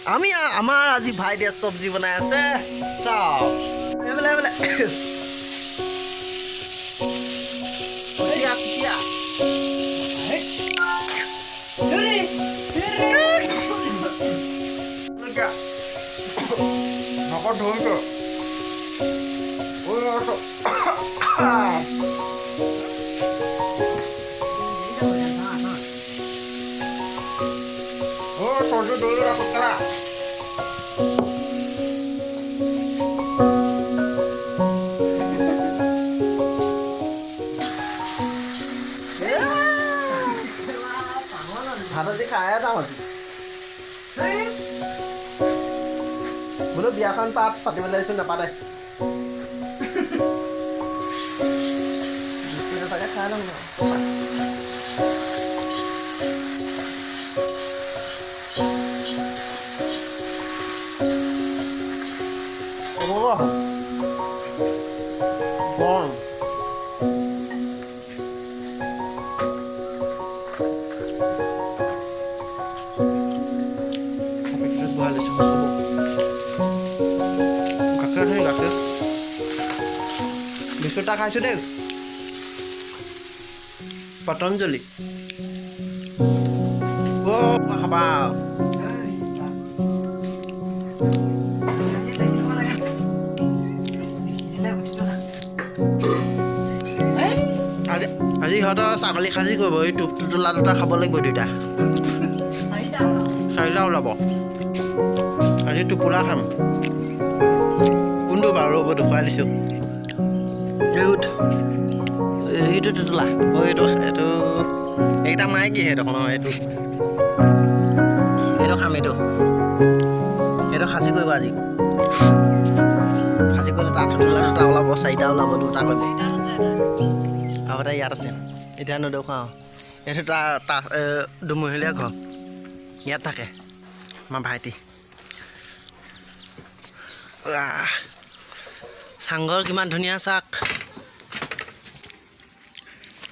আমি আমাৰ আজি ভাইটিয়ে চব্জি বনাই আছে চাও এবেলে এবেলে কুচিয়া কুচিয়া নকর ধৰিছ ঐ আছো ও সরজে দই রাখো তারা ভাত আজি খাই যাম আজি বোলো বিয়াখন পাতিবলৈ আহিছোঁ নাপাতে তাকে খাই ল'ম গৰম বিস্কুট এটা খাইছোঁ দেই পতঞ্জলি খাবা আজি সিহঁতৰ ছাগলী খাজি কৰিব এই টোপটোলা দুটা খাব লাগিব দুইটা চাৰিটা ওলাব আজি টোপোলা খাম কোনটো বাৰু ৰ'ব দেখুৱাই দিছোঁ এইটো টোপোলা এইটো এইটো এইকেইটা মাইকীহে দেখোন এইটো এইটো খাম এইটো খাচী কৰিব আজি খাচী কৰিলে তাত টোপোলা দুটা ওলাব চাৰিটা ওলাব দুটা কৰিব আগতে ইয়াত আছে এতিয়া নেদেখুৱাওঁ এইটো তাৰ দুমহলীয়া ঘৰ ইয়াত থাকে আমাৰ ভাইটি চাংঘৰ কিমান ধুনীয়া চাক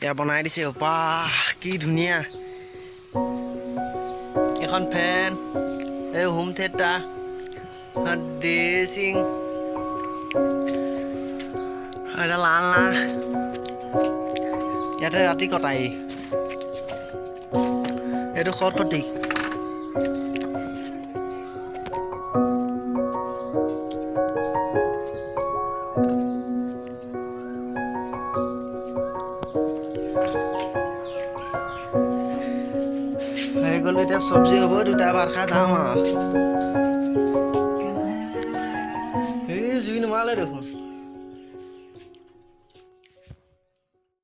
এয়া বনাই দিছে বাহ কি ধুনীয়া এখন ফেন এই হোম থিয়েটাৰ ড্ৰেছিং এটা লালনা ইয়াতে ৰাতি কটাই এইটো খটখটি হৈ গ'ল এতিয়া চব্জি হ'ব দুটা ভাত খাই যাম আৰু এই জুই নোমালে দেখোন